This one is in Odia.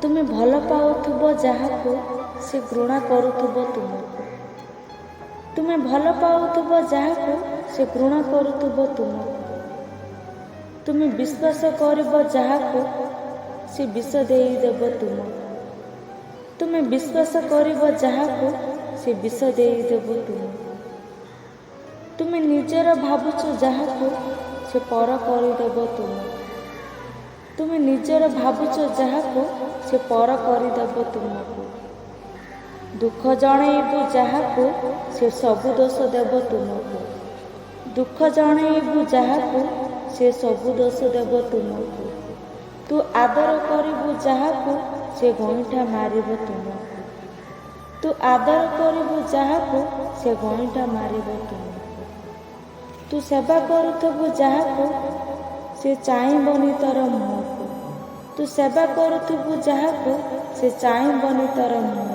ତୁମେ ଭଲ ପାଉଥିବ ଯାହାକୁ ସେ ଘୃଣା କରୁଥିବ ତୁମକୁ। ତୁମେ ଭଲ ପାଉଥିବ ଯାହାକୁ ସେ ଘୃଣା କରୁଥିବ ତୁମକୁ। ତୁମେ ବିଶ୍ୱାସ କରିବ ଯାହାକୁ ସେ ବିଷ ଦେଇଦେବ ତୁମକୁ। ତୁମେ ବିଶ୍ୱାସ କରିବ ଯାହାକୁ ସେ ବିଷ ଦେଇଦେବ ତୁମକୁ। ତୁମେ ନିଜର ଭାବୁଛ ଯାହାକୁ ସେ ପର କରିଦେବ ତୁମକୁ। ତୁମେ ନିଜର ଭାବୁଛ ଯାହାକୁ ସେ ପର କରିଦେବ ତୁମକୁ। ଦୁଃଖ ଜଣେଇବୁ ଯାହାକୁ ସେ ସବୁ ଦୋଷ ଦେବ ତୁମକୁ। ଦୁଃଖ ଜଣେଇବୁ ଯାହାକୁ ସେ ସବୁ ଦୋଷ ଦେବ ତୁମକୁ। ତୁ ଆଦର କରିବୁ ଯାହାକୁ ସେ ଗଇଁଠା ମାରିବ ତୁମକୁ। ତୁ ଆଦର କରିବୁ ଯାହାକୁ ସେ ଗଇଁଠା ମାରିବ ତୁମକୁ। ତୁ ସେବା କରୁଥିବୁ ଯାହାକୁ ସେ ଚାହିଁବନି ତୋର ମୁହଁକୁ। ତୁ ସେବା କରୁଥିବୁ ଯାହାକୁ ସେ ଚାହିଁବନି ତୋର ମୁହଁକୁ।